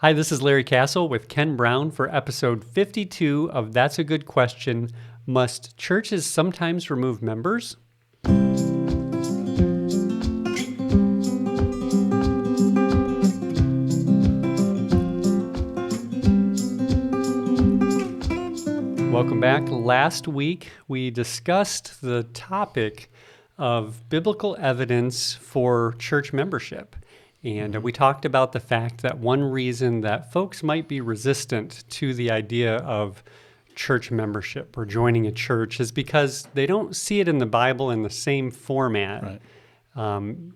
Hi, this is Larry Castle with Ken Brown for episode 52 of That's a Good Question. Must churches sometimes remove members? Welcome back. Last week, we discussed the topic of biblical evidence for church membership. And we talked about the fact that one reason that folks might be resistant to the idea of church membership or joining a church is because they don't see it in the Bible in the same format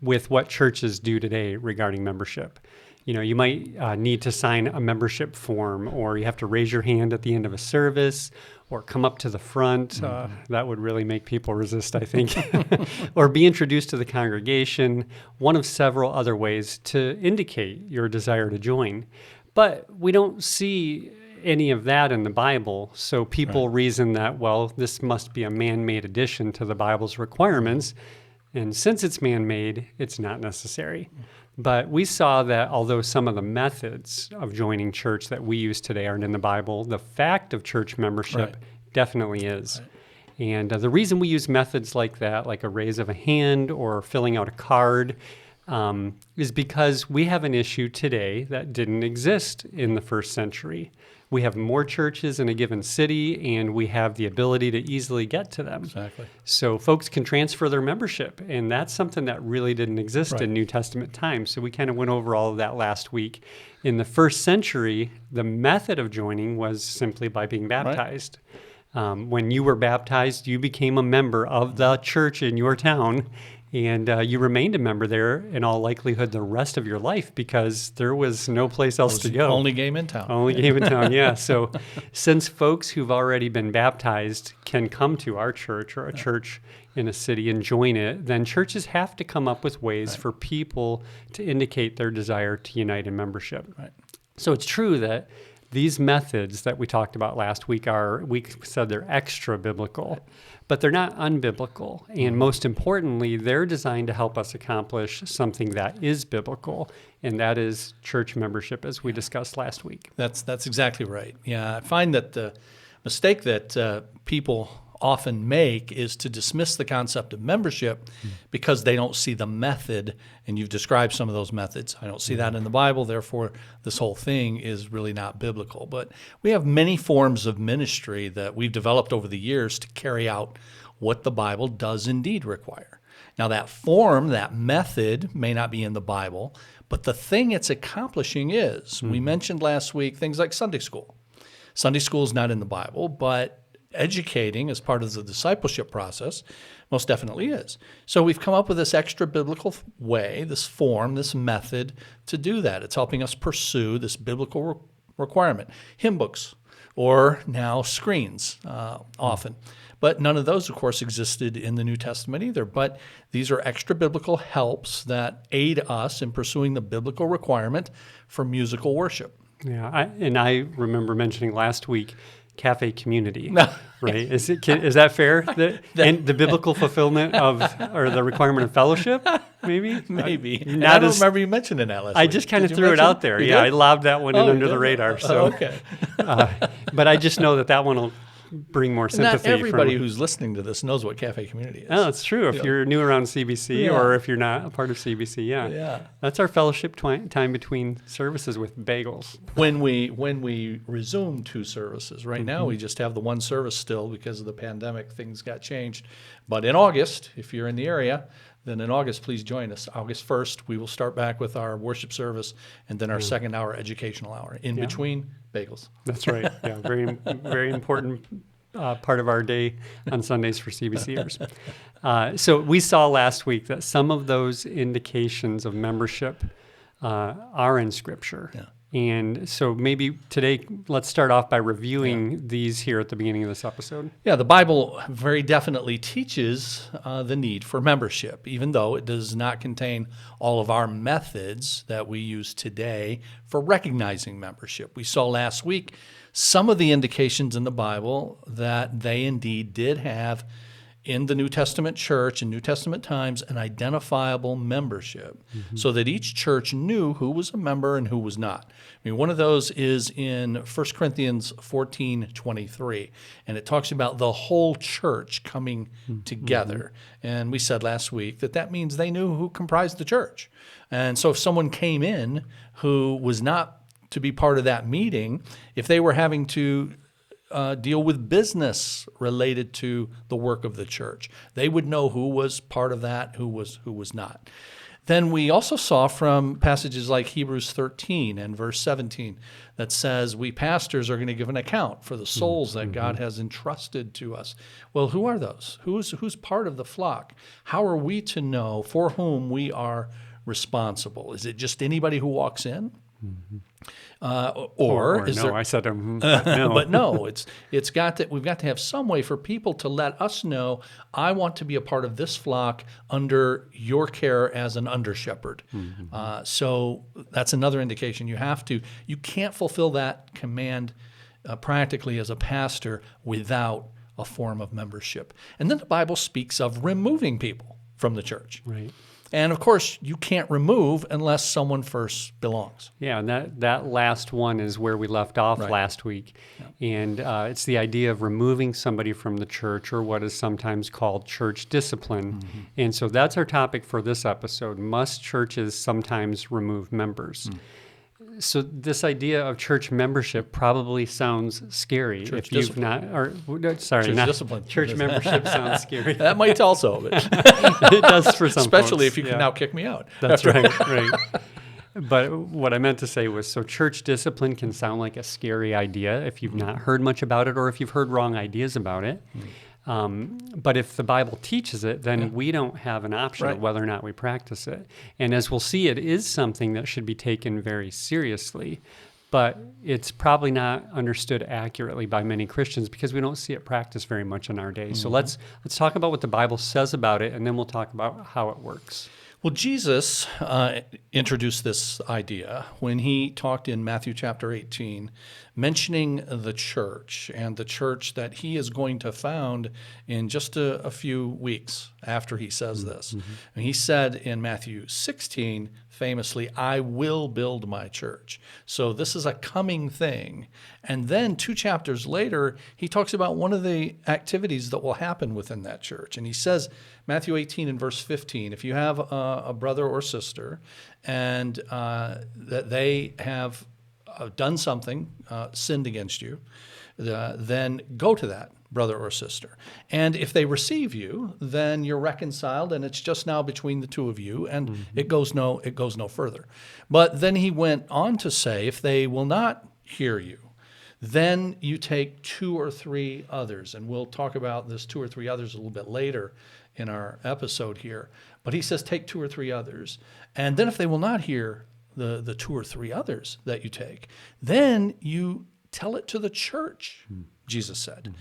with what churches do today regarding membership. You know, you might need to sign a membership form, or you have to raise your hand at the end of a service, or come up to the front. That would really make people resist, I think. Or be introduced to the congregation, one of several other ways to indicate your desire to join. But we don't see any of that in the Bible, so people reason that, well, this must be a man-made addition to the Bible's requirements, and since it's man-made, it's not necessary. But we saw that although some of the methods of joining church that we use today aren't in the Bible, the fact of church membership definitely is. And the reason we use methods like that, like a raise of a hand or filling out a card, is because we have an issue today that didn't exist in the first century. We have more churches in a given city, and we have the ability to easily get to them. Exactly. So folks can transfer their membership, and that's something that really didn't exist in New Testament times. So we kind of went over all of that last week. In the first century, the method of joining was simply by being baptized. When you were baptized, you became a member of the church in your town, and you remained a member there in all likelihood the rest of your life because there was no place else to go. Only game in town. Only game in town, yeah. So since folks who've already been baptized can come to our church or a church in a city and join it, then churches have to come up with ways for people to indicate their desire to unite in membership. So it's true that these methods that we talked about last week we said they're extra biblical, but they're not unbiblical. And most importantly, they're designed to help us accomplish something that is biblical, and that is church membership, as we discussed last week. That's exactly right. Yeah, I find that the mistake that people often make is to dismiss the concept of membership because they don't see the method, and you've described some of those methods. I don't see that in the Bible, therefore this whole thing is really not biblical. But we have many forms of ministry that we've developed over the years to carry out what the Bible does indeed require. Now that form, that method may not be in the Bible, but the thing it's accomplishing is, we mentioned last week things like Sunday school. Sunday school is not in the Bible, but educating as part of the discipleship process most definitely is. So we've come up with this extra biblical way, this form, this method to do that. It's helping us pursue this biblical requirement. Hymn books, or now screens often. But none of those, of course, existed in the New Testament either. But these are extra biblical helps that aid us in pursuing the biblical requirement for musical worship. Yeah, I remember mentioning last week cafe community, right? Is that fair? And the biblical fulfillment of, or the requirement of fellowship, maybe? Maybe. I don't remember you mentioning that last week. I just kind of threw it out there. Yeah, I lobbed that one in under the radar. So, okay. But I just know that one will bring more sympathy. Not everybody who's listening to this knows what cafe community is. Oh, it's true. If you're new around CBC or if you're not a part of CBC, yeah. That's our fellowship time between services with bagels. When we resume two services, right now we just have the one service still because of the pandemic. Things got changed. But in August, if you're in the area, then in August, please join us. August 1st, we will start back with our worship service and then our second hour educational hour. In between, bagels. That's right. Yeah, very, very important part of our day on Sundays for CBCers. So we saw last week that some of those indications of membership are in Scripture. Yeah. And so maybe today, let's start off by reviewing these here at the beginning of this episode. Yeah, the Bible very definitely teaches the need for membership, even though it does not contain all of our methods that we use today for recognizing membership. We saw last week some of the indications in the Bible that they indeed did have in the New Testament church, in New Testament times, an identifiable membership so that each church knew who was a member and who was not. I mean, one of those is in 1 Corinthians 14:23, and it talks about the whole church coming together. And we said last week that means they knew who comprised the church. And so if someone came in who was not to be part of that meeting, if they were having to deal with business related to the work of the church, they would know who was part of that, who was not. Then we also saw from passages like Hebrews 13 and verse 17 that says we pastors are going to give an account for the souls that God has entrusted to us. Well, who are those? Who's part of the flock? How are we to know for whom we are responsible? Is it just anybody who walks in? Or is no, there? I said no. But no, we've got to have some way for people to let us know, I want to be a part of this flock under your care as an under shepherd. So that's another indication. You can't fulfill that command practically as a pastor without a form of membership. And then the Bible speaks of removing people from the church. Right. And of course, you can't remove unless someone first belongs. Yeah, and that last one is where we left off last week. Yeah. And it's the idea of removing somebody from the church, or what is sometimes called church discipline. And so that's our topic for this episode. Must churches sometimes remove members? So this idea of church membership probably sounds scary Church if you've discipline. discipline. Church membership sounds scary. That might tell some of it. It does for some Especially folks. if you can now kick me out. That's right. But what I meant to say was, so church discipline can sound like a scary idea if you've not heard much about it, or if you've heard wrong ideas about it. But if the Bible teaches it, then we don't have an option of whether or not we practice it. And as we'll see, it is something that should be taken very seriously. But it's probably not understood accurately by many Christians because we don't see it practiced very much in our day. So let's talk about what the Bible says about it, and then we'll talk about how it works. Well, Jesus introduced this idea when he talked in Matthew chapter 18, mentioning the church and the church that he is going to found in just a few weeks after he says this. And he said in Matthew 16, famously, I will build my church. So this is a coming thing. And then 2 chapters later, he talks about one of the activities that will happen within that church. And he says, Matthew 18 and verse 15, if you have a brother or sister and that they have done something, sinned against you, then go to that brother or sister. And if they receive you, then you're reconciled, and it's just now between the two of you, and it goes no further. But then he went on to say, if they will not hear you, then you take 2 or 3 others, and we'll talk about this 2 or 3 others a little bit later in our episode here. But he says, take 2 or 3 others, and then if they will not hear the 2 or 3 others that you take, then you tell it to the church, Jesus said.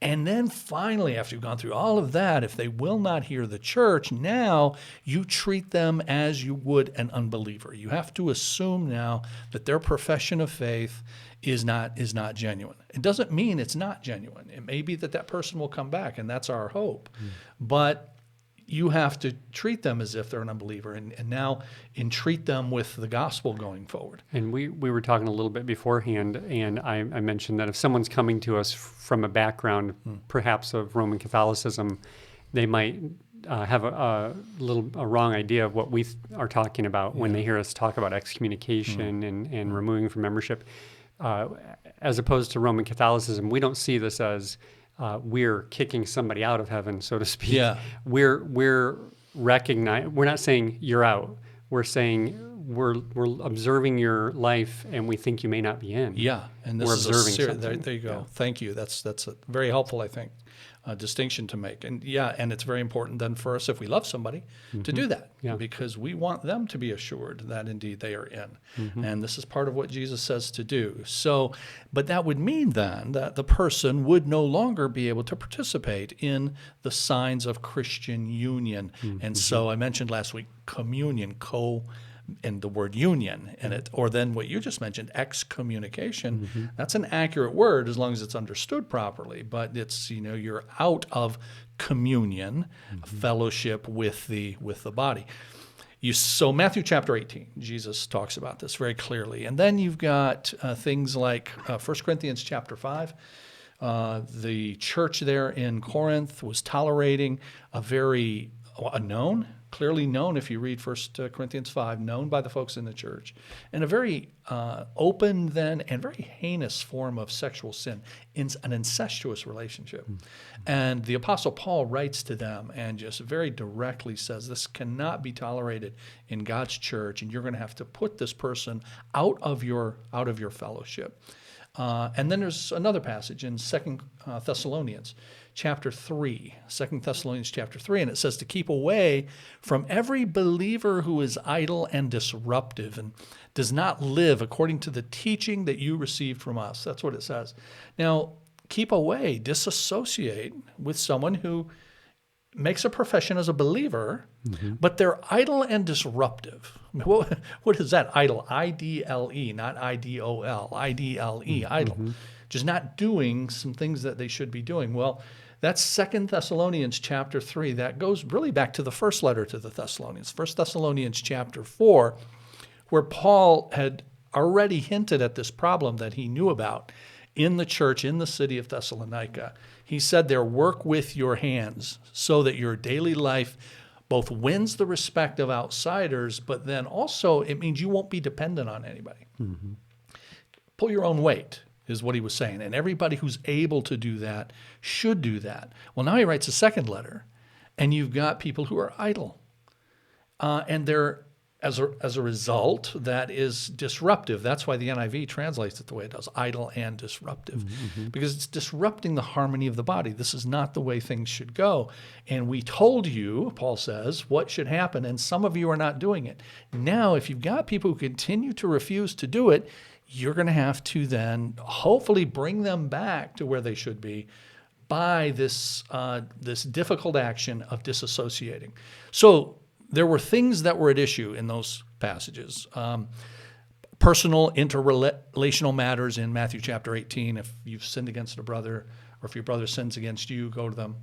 And then finally, after you've gone through all of that, if they will not hear the church, now you treat them as you would an unbeliever. You have to assume now that their profession of faith is not genuine. It doesn't mean it's not genuine. It may be that person will come back, and that's our hope. But you have to treat them as if they're an unbeliever, and now entreat them with the gospel going forward. And we were talking a little bit beforehand, and I mentioned that if someone's coming to us from a background perhaps of Roman Catholicism, they might have a wrong idea of what we are talking about when they hear us talk about excommunication and removing from membership. As opposed to Roman Catholicism, we don't see this as we're kicking somebody out of heaven, so to speak. Yeah. We're we're not saying you're out. We're saying we're observing your life, and we think you may not be in. Yeah, and this we're is observing something. There you go. Yeah. Thank you. That's a very helpful, I think, distinction to make. And and it's very important then for us, if we love somebody, to do that, because we want them to be assured that indeed they are in. And this is part of what Jesus says to do. So, but that would mean then that the person would no longer be able to participate in the signs of Christian union. And so I mentioned last week, communion, and the word union in it. Or then what you just mentioned, excommunication. That's an accurate word as long as it's understood properly. But it's, you're out of communion, fellowship with the body. So Matthew chapter 18, Jesus talks about this very clearly. And then you've got things like 1 Corinthians chapter 5. The church there in Corinth was tolerating clearly known, if you read 1 Corinthians 5, known by the folks in the church, and a very open then and very heinous form of sexual sin, in an incestuous relationship. And the Apostle Paul writes to them and just very directly says, this cannot be tolerated in God's church, and you're going to have to put this person out of your fellowship. And then there's another passage in 2 Thessalonians chapter 3, 2 Thessalonians chapter 3, and it says to keep away from every believer who is idle and disruptive and does not live according to the teaching that you received from us. That's what it says. Now, keep away, disassociate with someone who makes a profession as a believer, but they're idle and disruptive. What is that, idle? I-D-L-E, not I-D-O-L. I-D-L-E, idle. Just not doing some things that they should be doing. Well, that's 2 Thessalonians chapter 3. That goes really back to the first letter to the Thessalonians, 1 Thessalonians chapter 4, where Paul had already hinted at this problem that he knew about in the church in the city of Thessalonica. He said there, work with your hands so that your daily life both wins the respect of outsiders, but then also it means you won't be dependent on anybody. Pull your own weight is what he was saying. And everybody who's able to do that should do that. Well, now he writes a second letter, and you've got people who are idle. And they're, as a result, that is disruptive. That's why the NIV translates it the way it does, idle and disruptive, because it's disrupting the harmony of the body. This is not the way things should go. And we told you, Paul says, what should happen, and some of you are not doing it. Now, if you've got people who continue to refuse to do it, you're going to have to then hopefully bring them back to where they should be by this difficult action of disassociating. So there were things that were at issue in those passages. Personal, interrelational matters in Matthew chapter 18. If you've sinned against a brother, or if your brother sins against you, go to them.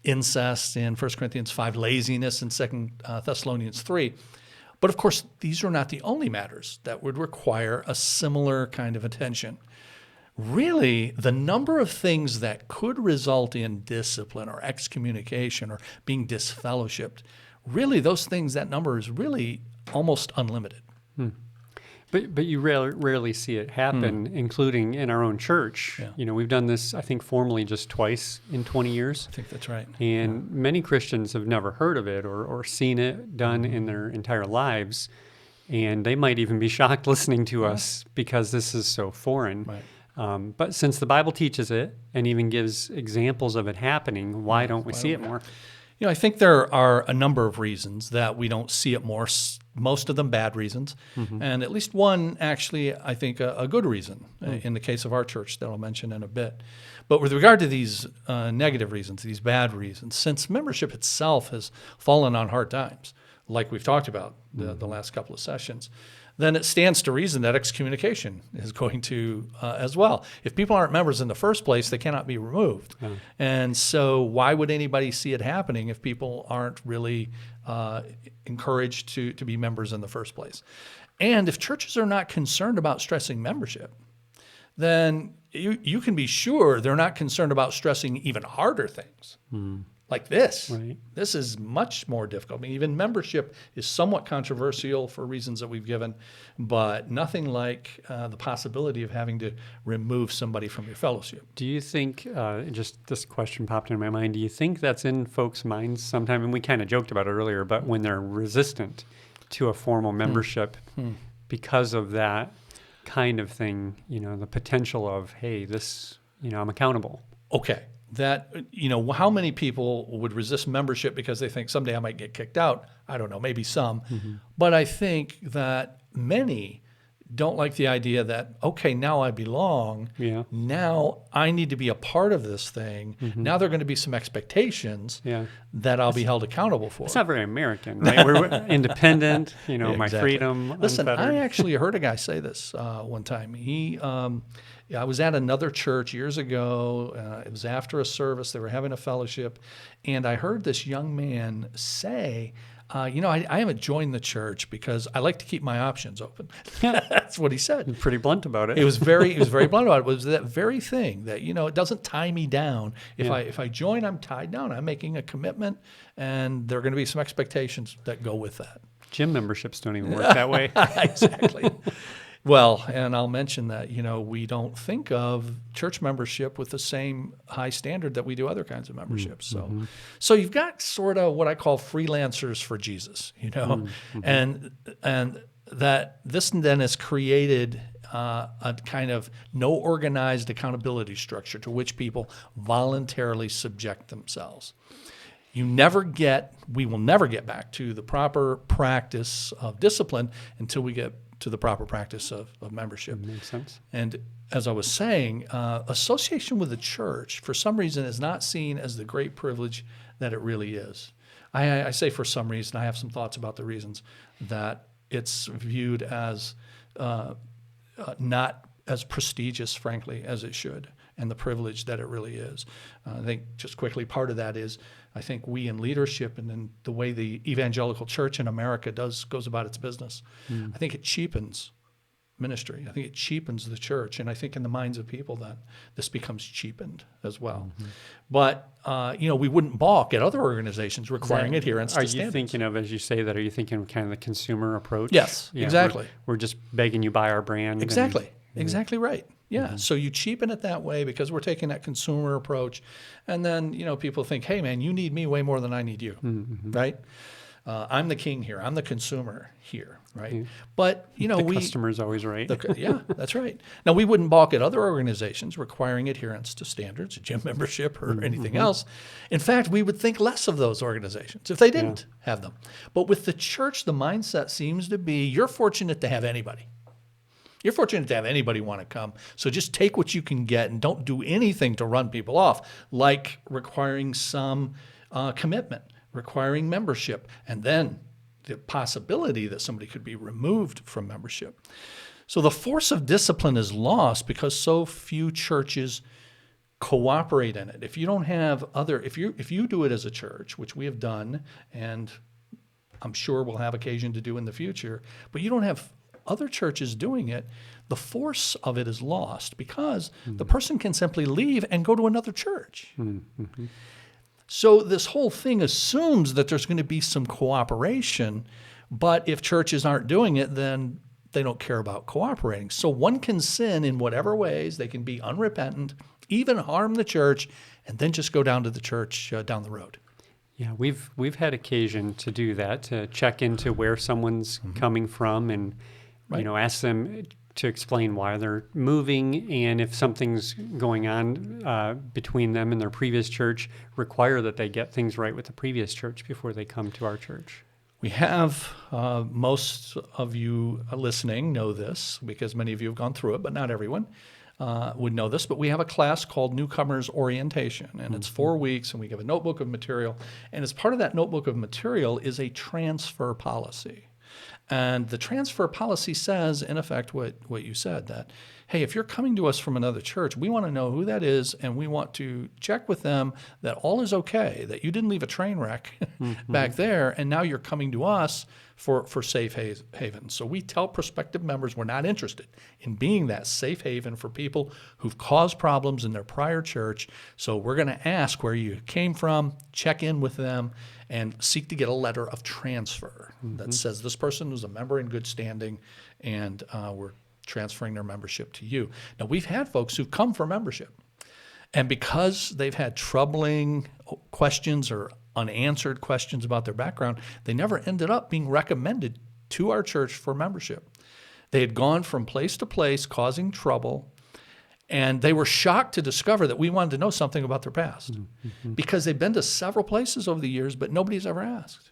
Incest in 1 Corinthians 5. Laziness in 2 Thessalonians 3. But of course, these are not the only matters that would require a similar kind of attention. Really, the number of things that could result in discipline or excommunication or being disfellowshipped, really those things, that number is really almost unlimited. But you rarely see it happen, including in our own church. Yeah. We've done this, I think, formally just twice in 20 years. I think that's right. And many Christians have never heard of it or seen it done in their entire lives. And they might even be shocked listening to us because this is so foreign. Right. But since the Bible teaches it and even gives examples of it happening, why don't we see it more? I think there are a number of reasons that we don't see it more, most of them bad reasons, and at least one actually, I think, a good reason in the case of our church that I'll mention in a bit. But with regard to these negative reasons, these bad reasons, since membership itself has fallen on hard times, like we've talked about the last couple of sessions, then it stands to reason that excommunication is going to as well. If people aren't members in the first place, they cannot be removed. And so why would anybody see it happening if people aren't really encouraged to be members in the first place? And if churches are not concerned about stressing membership, then you can be sure they're not concerned about stressing even harder things. Like this. Right. This is much more difficult. I mean, even membership is somewhat controversial for reasons that we've given, but nothing like the possibility of having to remove somebody from your fellowship. Do you think, just this question popped into my mind, do you think that's in folks' minds sometime? And we kind of joked about it earlier, but when they're resistant to a formal membership because of that kind of thing, the potential of, hey, this, I'm accountable. Okay. That, how many people would resist membership because they think someday I might get kicked out? I don't know, maybe some. But I think that many don't like the idea that, okay, now I belong. Yeah. Now I need to be a part of this thing. Now there are going to be some expectations Yeah. that I'll be held accountable for. It's not very American, right? We're independent, Yeah, my exactly. freedom, Listen, unfettered. I actually heard a guy say this one time. I was at another church years ago. It was after a service. They were having a fellowship. And I heard this young man say, I haven't joined the church because I like to keep my options open. That's what he said. Pretty blunt about it. He was very blunt about it. It was that very thing that, it doesn't tie me down. Yeah. If I join, I'm tied down. I'm making a commitment, and there are going to be some expectations that go with that. Gym memberships don't even work that way. Exactly. Well, and I'll mention that, we don't think of church membership with the same high standard that we do other kinds of memberships. So you've got sort of what I call freelancers for Jesus, and that this then has created a kind of no organized accountability structure to which people voluntarily subject themselves. We will never get back to the proper practice of discipline until we get to the proper practice of membership. Makes sense. And as I was saying, association with the church, for some reason, is not seen as the great privilege that it really is. I say for some reason, I have some thoughts about the reasons that it's viewed as not as prestigious, frankly, as it should, and the privilege that it really is. I think just quickly, part of that is I think we in leadership and in the way the evangelical church in America goes about its business, I think it cheapens ministry. I think it cheapens the church, and I think in the minds of people that this becomes cheapened as well. But we wouldn't balk at other organizations requiring adherence to standards. Are you thinking of, as you say that, are you thinking of kind of the consumer approach? Yes, exactly. We're just begging you buy our brand. Exactly. Exactly right. Yeah. So you cheapen it that way because we're taking that consumer approach. And then, people think, hey, man, you need me way more than I need you, right? I'm the king here. I'm the consumer here, right? But, The customer's always right. Yeah, that's right. Now, we wouldn't balk at other organizations requiring adherence to standards, gym membership, or anything else. In fact, we would think less of those organizations if they didn't have them. But with the church, the mindset seems to be you're fortunate to have anybody. You're fortunate to have anybody want to come. So just take what you can get and don't do anything to run people off, like requiring some commitment, requiring membership, and then the possibility that somebody could be removed from membership. So the force of discipline is lost because so few churches cooperate in it. If you don't have if you do it as a church, which we have done, and I'm sure we'll have occasion to do in the future, but you don't have other churches doing it, the force of it is lost because the person can simply leave and go to another church. So this whole thing assumes that there's going to be some cooperation, but if churches aren't doing it, then they don't care about cooperating. So one can sin in whatever ways. They can be unrepentant, even harm the church, and then just go down to the church down the road. Yeah, we've had occasion to do that, to check into where someone's coming from and ask them to explain why they're moving, and if something's going on between them and their previous church, require that they get things right with the previous church before they come to our church. We have, most of you listening know this because many of you have gone through it, but not everyone would know this. But we have a class called Newcomers Orientation, and it's 4 weeks, and we give a notebook of material. And as part of that notebook of material is a transfer policy. And the transfer policy says, in effect, what you said, that, hey, if you're coming to us from another church, we want to know who that is, and we want to check with them that all is okay, that you didn't leave a train wreck back there, and now you're coming to us for safe haven. So we tell prospective members we're not interested in being that safe haven for people who've caused problems in their prior church. So we're going to ask where you came from, check in with them, and seek to get a letter of transfer that says this person was a member in good standing, and we're transferring their membership to you. Now, we've had folks who've come for membership, and because they've had troubling questions or unanswered questions about their background, they never ended up being recommended to our church for membership. They had gone from place to place causing trouble, and they were shocked to discover that we wanted to know something about their past because they've been to several places over the years, but nobody's ever asked.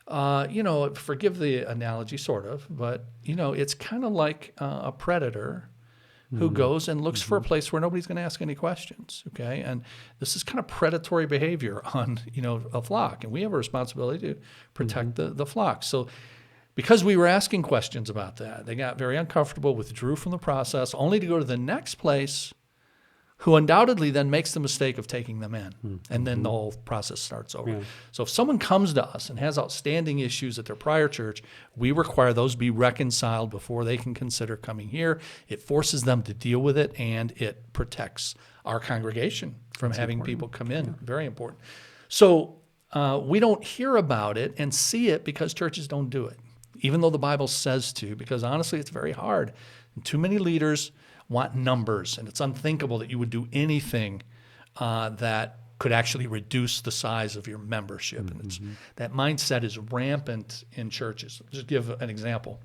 Forgive the analogy, sort of, but, it's kind of like a predator who goes and looks for a place where nobody's going to ask any questions, okay? And this is kind of predatory behavior on, a flock, and we have a responsibility to protect the flock. So because we were asking questions about that, they got very uncomfortable, withdrew from the process, only to go to the next place who undoubtedly then makes the mistake of taking them in. And then the whole process starts over. Yeah. So if someone comes to us and has outstanding issues at their prior church, we require those be reconciled before they can consider coming here. It forces them to deal with it, and it protects our congregation from having people come in. Yeah. Very important. So we don't hear about it and see it because churches don't do it, even though the Bible says to, because honestly, it's very hard. And too many leaders want numbers, and it's unthinkable that you would do anything that could actually reduce the size of your membership. And that mindset is rampant in churches. Just give an example.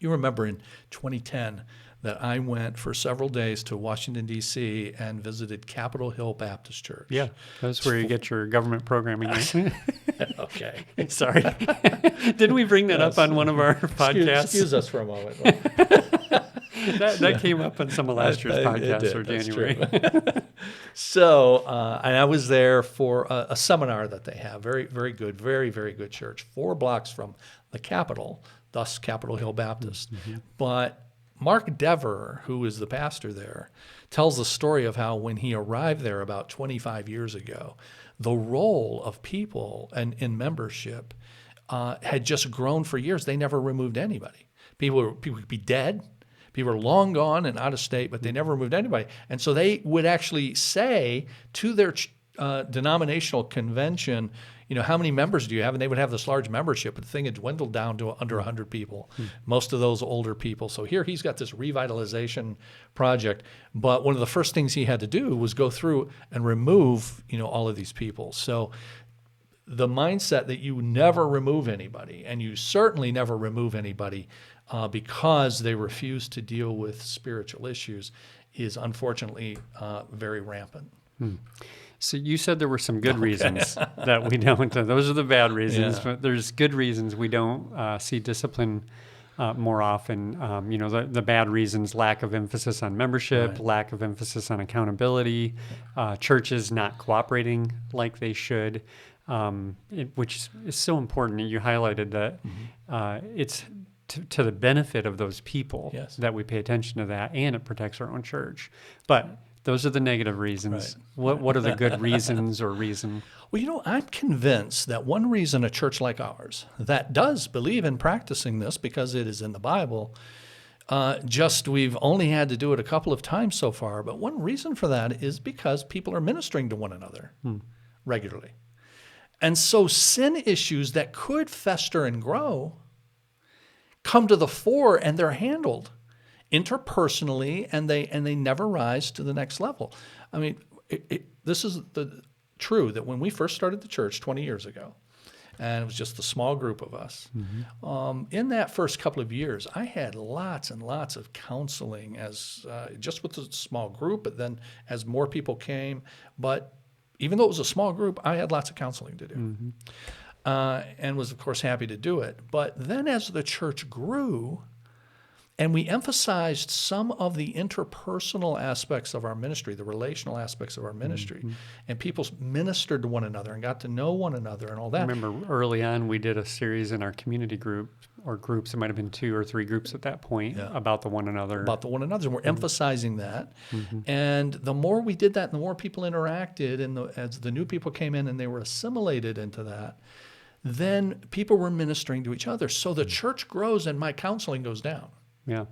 You remember in 2010 that I went for several days to Washington, D.C. and visited Capitol Hill Baptist Church. Yeah, that's where you get your government programming. Right? Okay. Sorry. Didn't we bring that up on one of our podcasts? Excuse us for a moment. That came up on some of last year's podcasts or January. So, and I was there for a seminar that they have. Very, very good, very, very good church. 4 blocks from the Capitol, thus Capitol Hill Baptist. But Mark Dever, who is the pastor there, tells the story of how when he arrived there about 25 years ago, the role of people and in membership had just grown for years. They never removed anybody. People could be dead. People were long gone and out of state, but they never removed anybody. And so they would actually say to their denominational convention, how many members do you have? And they would have this large membership, but the thing had dwindled down to under 100 people, most of those older people. So here he's got this revitalization project, but one of the first things he had to do was go through and remove, all of these people. So the mindset that you never remove anybody, and you certainly never remove anybody because they refuse to deal with spiritual issues, is unfortunately very rampant. So you said there were some good reasons that we don't. Those are the bad reasons, but there's good reasons we don't see discipline more often. The bad reasons: lack of emphasis on membership, lack of emphasis on accountability, churches not cooperating like they should, which is so important. You highlighted that it's to the benefit of those people that we pay attention to that, and it protects our own church. But those are the negative reasons. Right. What are the good reasons or reason? Well, I'm convinced that one reason a church like ours that does believe in practicing this, because it is in the Bible, we've only had to do it a couple of times so far, but one reason for that is because people are ministering to one another regularly. And so sin issues that could fester and grow come to the fore, and they're handled interpersonally, and they never rise to the next level. I mean, this is true that when we first started the church 20 years ago, and it was just a small group of us, in that first couple of years, I had lots and lots of counseling as just with the small group, but then as more people came. But even though it was a small group, I had lots of counseling to do. And was, of course, happy to do it. But then as the church grew, and we emphasized some of the interpersonal aspects of our ministry, the relational aspects of our ministry, and people ministered to one another and got to know one another and all that. I remember early on we did a series in our community group, or groups, it might have been 2 or 3 groups at that point, about the one another. About the one another, and we're emphasizing that. And the more we did that, and the more people interacted, and as the new people came in and they were assimilated into that, then people were ministering to each other. So the church grows and my counseling goes down. Yeah.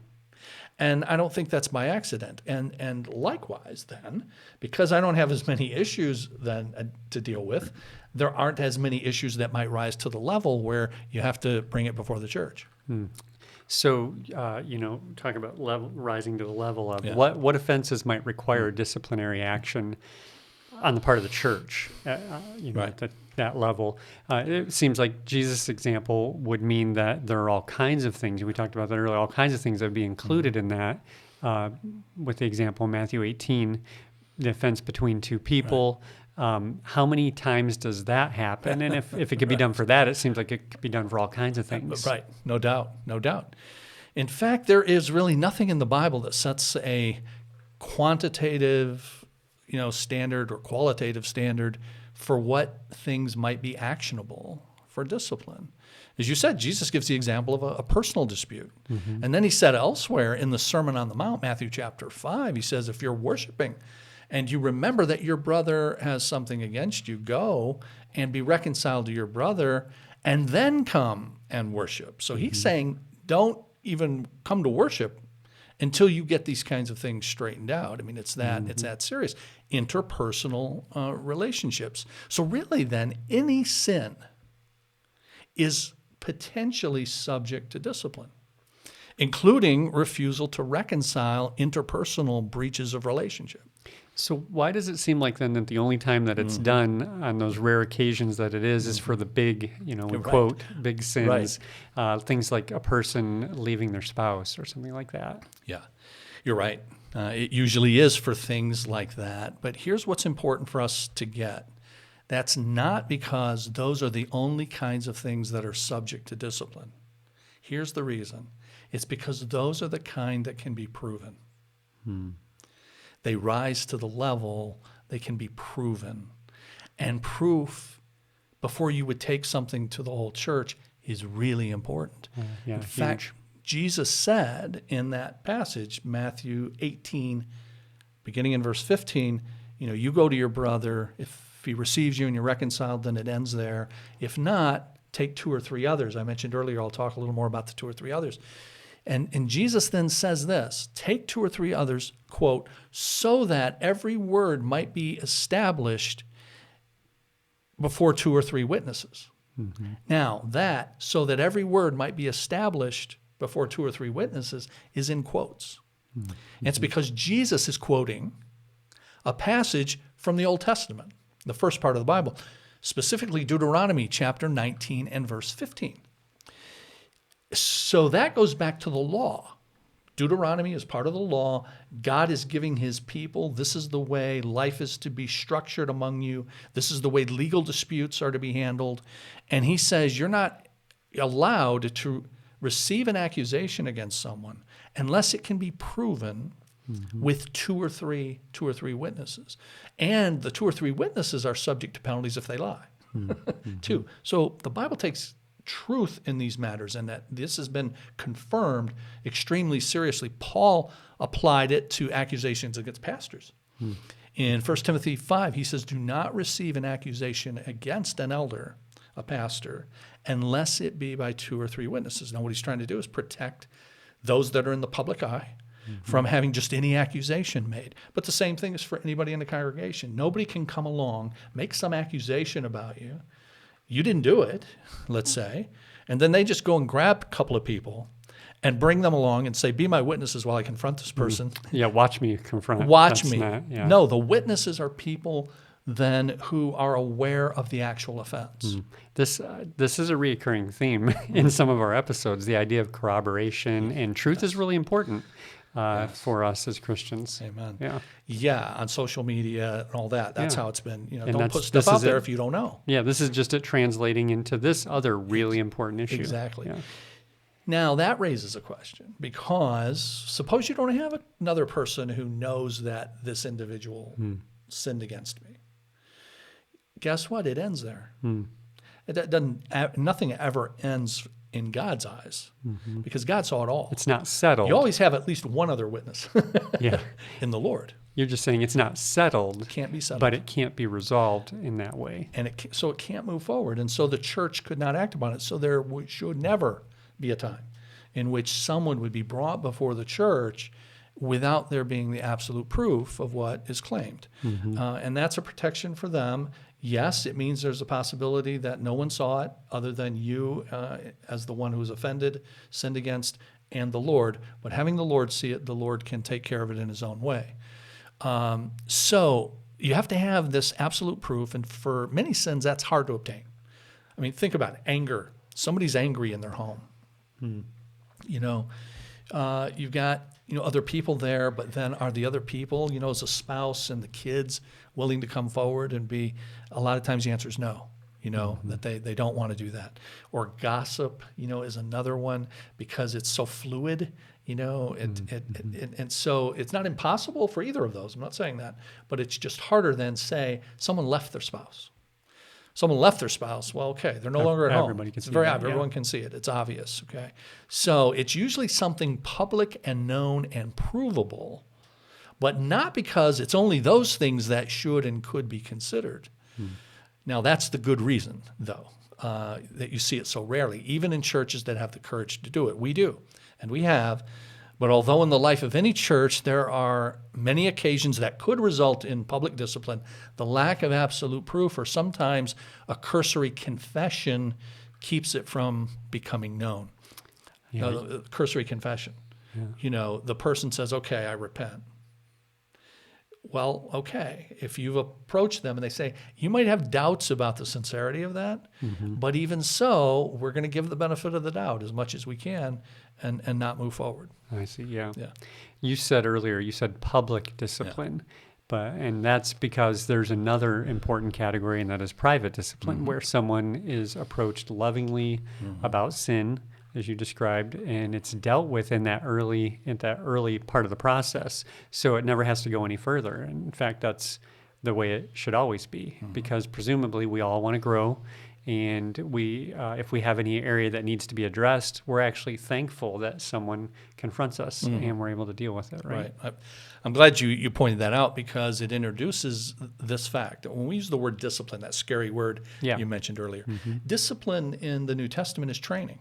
And I don't think that's by accident. And likewise then, because I don't have as many issues then to deal with, there aren't as many issues that might rise to the level where you have to bring it before the church. So, talk about rising to the level of what offenses might require disciplinary action on the part of the church, at that level. It seems like Jesus' example would mean that there are all kinds of things, we talked about that earlier, all kinds of things that would be included in that. With the example in Matthew 18, the offense between 2 people, How many times does that happen? And if it could be done for that, it seems like it could be done for all kinds of things. Right, no doubt, no doubt. In fact, there is really nothing in the Bible that sets a quantitative, standard or qualitative standard for what things might be actionable for discipline. As you said, Jesus gives the example of a personal dispute. Mm-hmm. And then he said elsewhere in the Sermon on the Mount, Matthew chapter 5, he says, if you're worshiping and you remember that your brother has something against you, go and be reconciled to your brother and then come and worship. So he's saying, don't even come to worship until you get these kinds of things straightened out. I mean, it's that serious. Interpersonal relationships. So really then, any sin is potentially subject to discipline, including refusal to reconcile interpersonal breaches of relationship. So why does it seem like then that the only time that it's done on those rare occasions that it is for the big, quote, big sins, things like a person leaving their spouse or something like that? Yeah, you're right. It usually is for things like that. But here's what's important for us to get. That's not because those are the only kinds of things that are subject to discipline. Here's the reason. It's because those are the kind that can be proven. They rise to the level they can be proven. And proof, before you would take something to the whole church, is really important. In fact, Jesus said in that passage, Matthew 18, beginning in verse 15, you go to your brother. If he receives you and you're reconciled, then it ends there. If not, take 2 or 3 others. I mentioned earlier, I'll talk a little more about the 2 or 3 others. And Jesus then says this, take 2 or 3 others, quote, so that every word might be established before 2 or 3 witnesses. Mm-hmm. Now, so that every word might be established before 2 or 3 witnesses is in quotes. Mm-hmm. And it's because Jesus is quoting a passage from the Old Testament, the first part of the Bible, specifically Deuteronomy chapter 19 and verse 15. So that goes back to the law. Deuteronomy is part of the law. God is giving his people, this is the way life is to be structured among you. This is the way legal disputes are to be handled. And he says you're not allowed to receive an accusation against someone unless it can be proven with 2 or 3 witnesses. And the 2 or 3 witnesses are subject to penalties if they lie, too. So the Bible takes truth in these matters, and that this has been confirmed extremely seriously. Paul applied it to accusations against pastors. In 1 Timothy 5, he says, do not receive an accusation against an elder, a pastor, unless it be by 2 or 3 witnesses. Now, what he's trying to do is protect those that are in the public eye from having just any accusation made. But the same thing is for anybody in the congregation. Nobody can come along, make some accusation about you. You didn't do it, let's say, and then they just go and grab a couple of people and bring them along and say, be my witnesses while I confront this person. Yeah, watch me confront. Watch me. No, the witnesses are people then who are aware of the actual offense. This is a reoccurring theme in some of our episodes. The idea of corroboration and truth is really important for us as Christians. Amen. Yeah, on social media and all that. That's how it's been. Don't put stuff this out there if you don't know. Yeah, this is just it translating into this other really important issue. Exactly. Yeah. Now, that raises a question, because suppose you don't have another person who knows that this individual sinned against me. Guess what? It ends there. It doesn't. Nothing ever ends in God's eyes, because God saw it all. It's not settled. You always have at least one other witness in the Lord. You're just saying it's not settled. It can't be settled. But it can't be resolved in that way. And so it can't move forward. And so the church could not act upon it. So there should never be a time in which someone would be brought before the church without there being the absolute proof of what is claimed. And that's a protection for them. Yes, it means there's a possibility that no one saw it other than you as the one who was offended, sinned against, and the Lord. But having the Lord see it, the Lord can take care of it in his own way. So you have to have this absolute proof, and for many sins, that's hard to obtain. I mean, think about it. Anger. Somebody's angry in their home. You've got other people there, but then are the other people, as a spouse and the kids, willing to come forward and be? A lot of times the answer is no. That they don't want to do that. Or gossip, is another one, because it's so fluid. And so it's not impossible for either of those. I'm not saying that, but it's just harder than, say, someone left their spouse. Someone left their spouse. Well, okay, they're no longer at home. Everybody can It's see very that, obvious. Everyone can see it. It's obvious. Okay, so it's usually something public and known and provable, but not because it's only those things that should and could be considered. Now, that's the good reason, though, that you see it so rarely, even in churches that have the courage to do it. We do, and we have. But although in the life of any church there are many occasions that could result in public discipline, the lack of absolute proof or sometimes a cursory confession keeps it from becoming known. Cursory confession. Yeah. The person says, okay, I repent. Well, okay, if you've approached them and they say, you might have doubts about the sincerity of that, but even so, we're going to give the benefit of the doubt as much as we can and not move forward. I see, yeah. You said earlier, public discipline, and that's because there's another important category, and that is private discipline, where someone is approached lovingly about sin, as you described, and it's dealt with in that early part of the process. So it never has to go any further. And in fact, that's the way it should always be, because presumably we all want to grow, and we, if we have any area that needs to be addressed, we're actually thankful that someone confronts us and we're able to deal with it, right? I'm glad you pointed that out, because it introduces this fact. When we use the word discipline, that scary word you mentioned earlier, discipline in the New Testament is training.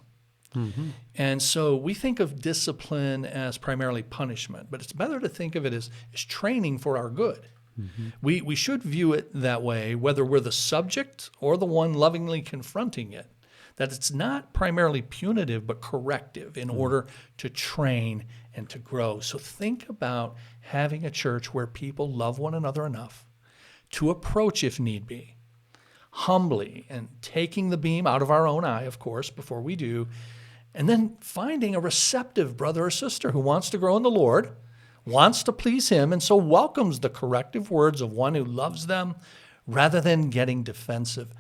And so we think of discipline as primarily punishment, but it's better to think of it as training for our good. We should view it that way, whether we're the subject or the one lovingly confronting it, that it's not primarily punitive but corrective in order to train and to grow. So think about having a church where people love one another enough to approach, if need be, humbly, and taking the beam out of our own eye, of course, before we do, and then finding a receptive brother or sister who wants to grow in the Lord, wants to please Him, and so welcomes the corrective words of one who loves them rather than getting defensive.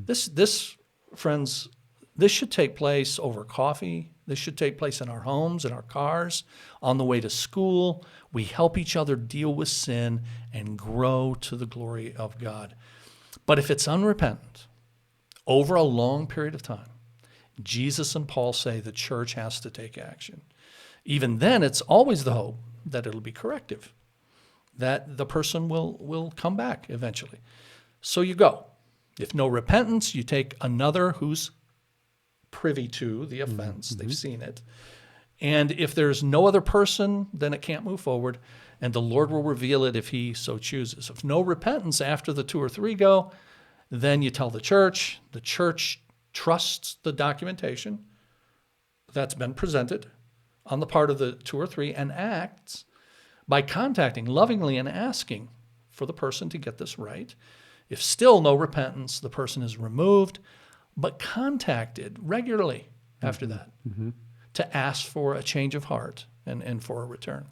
This, friends, this should take place over coffee. This should take place in our homes, in our cars, on the way to school. We help each other deal with sin and grow to the glory of God. But if it's unrepentant, over a long period of time, Jesus and Paul say the church has to take action. Even then, it's always the hope that it'll be corrective, that the person will come back eventually. So you go. If no repentance, you take another who's privy to the offense. They've seen it. And if there's no other person, then it can't move forward, and the Lord will reveal it if He so chooses. If no repentance after the 2 or 3 go, then you tell the church. The church trusts the documentation that's been presented on the part of the 2 or 3 and acts by contacting lovingly and asking for the person to get this right. If still no repentance, the person is removed, but contacted regularly after that to ask for a change of heart and for a return.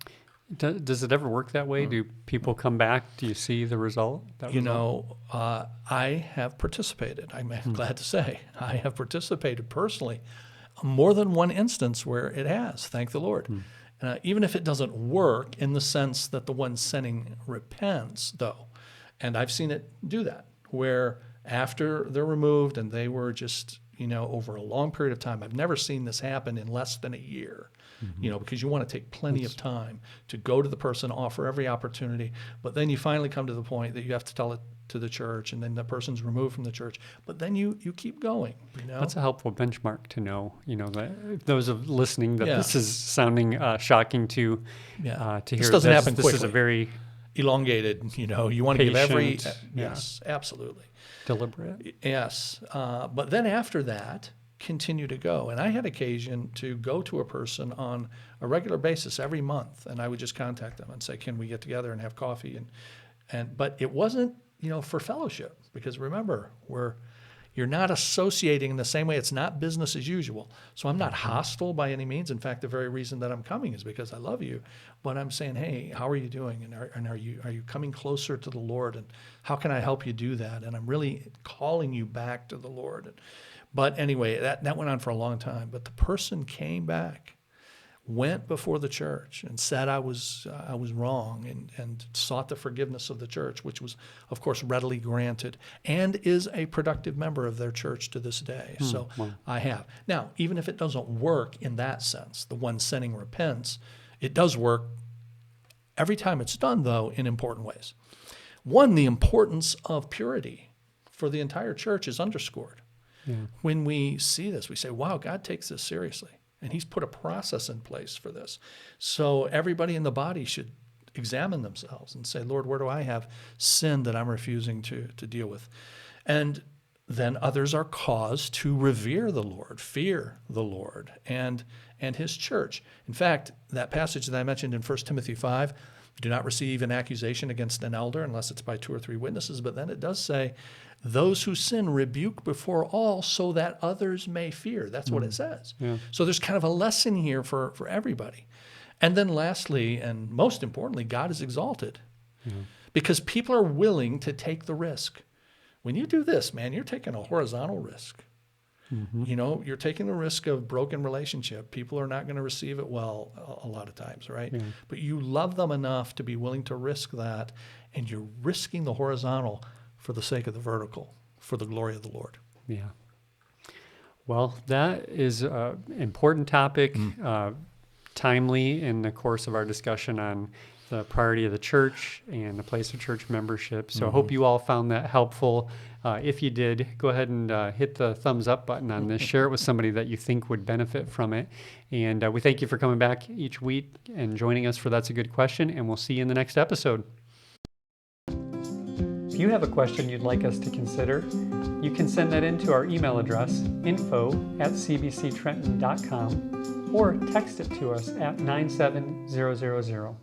Does it ever work that way? Do people come back? Do you see the result? I have participated. I'm glad to say I have participated personally more than one instance where it has, thank the Lord. Even if it doesn't work in the sense that the one sending repents, though. And I've seen it do that, where after they're removed and they were just, over a long period of time, I've never seen this happen in less than a year. Because you want to take plenty of time to go to the person, offer every opportunity, but then you finally come to the point that you have to tell it to the church, and then the person's removed from the church, but then you keep going. That's a helpful benchmark to know. That those of listening, that this is sounding shocking to hear. This doesn't happen quickly. This is a very elongated. You want to give every yes, absolutely deliberate. Yes, but then after that, continue to go. And I had occasion to go to a person on a regular basis every month, and I would just contact them and say, can we get together and have coffee? But it wasn't, for fellowship, because remember, we're You're not associating in the same way. It's not business as usual. So I'm not hostile by any means. In fact, the very reason that I'm coming is because I love you. But I'm saying, hey, how are you doing? And are you coming closer to the Lord? And how can I help you do that? And I'm really calling you back to the Lord. But anyway, that went on for a long time. But the person came back, went before the church and said I was wrong, and sought the forgiveness of the church, which was, of course, readily granted, and is a productive member of their church to this day. So wow. I have. Now, even if it doesn't work in that sense, the one sinning repents, it does work every time it's done, though, in important ways. One, the importance of purity for the entire church is underscored. Yeah. When we see this, we say, wow, God takes this seriously. And he's put a process in place for this. So everybody in the body should examine themselves and say, Lord, where do I have sin that I'm refusing to deal with? And then others are caused to revere the Lord, fear the Lord and his church. In fact, that passage that I mentioned in 1 Timothy 5, do not receive an accusation against an elder unless it's by 2 or 3 witnesses. But then it does say, those who sin rebuke before all so that others may fear. That's what it says. Yeah. So there's kind of a lesson here for everybody. And then lastly, and most importantly, God is exalted because people are willing to take the risk. When you do this, man, you're taking a horizontal risk. You're taking the risk of broken relationship. People are not going to receive it well a lot of times, right? Yeah. But you love them enough to be willing to risk that, and you're risking the horizontal for the sake of the vertical, for the glory of the Lord. Yeah. Well, that is an important topic, timely in the course of our discussion on the priority of the church and the place of church membership. So I hope you all found that helpful. If you did, go ahead and hit the thumbs up button on this. Share it with somebody that you think would benefit from it. And we thank you for coming back each week and joining us for That's a Good Question, and we'll see you in the next episode. If you have a question you'd like us to consider, you can send that in to our email address, info@cbctrenton.com, or text it to us at 97000.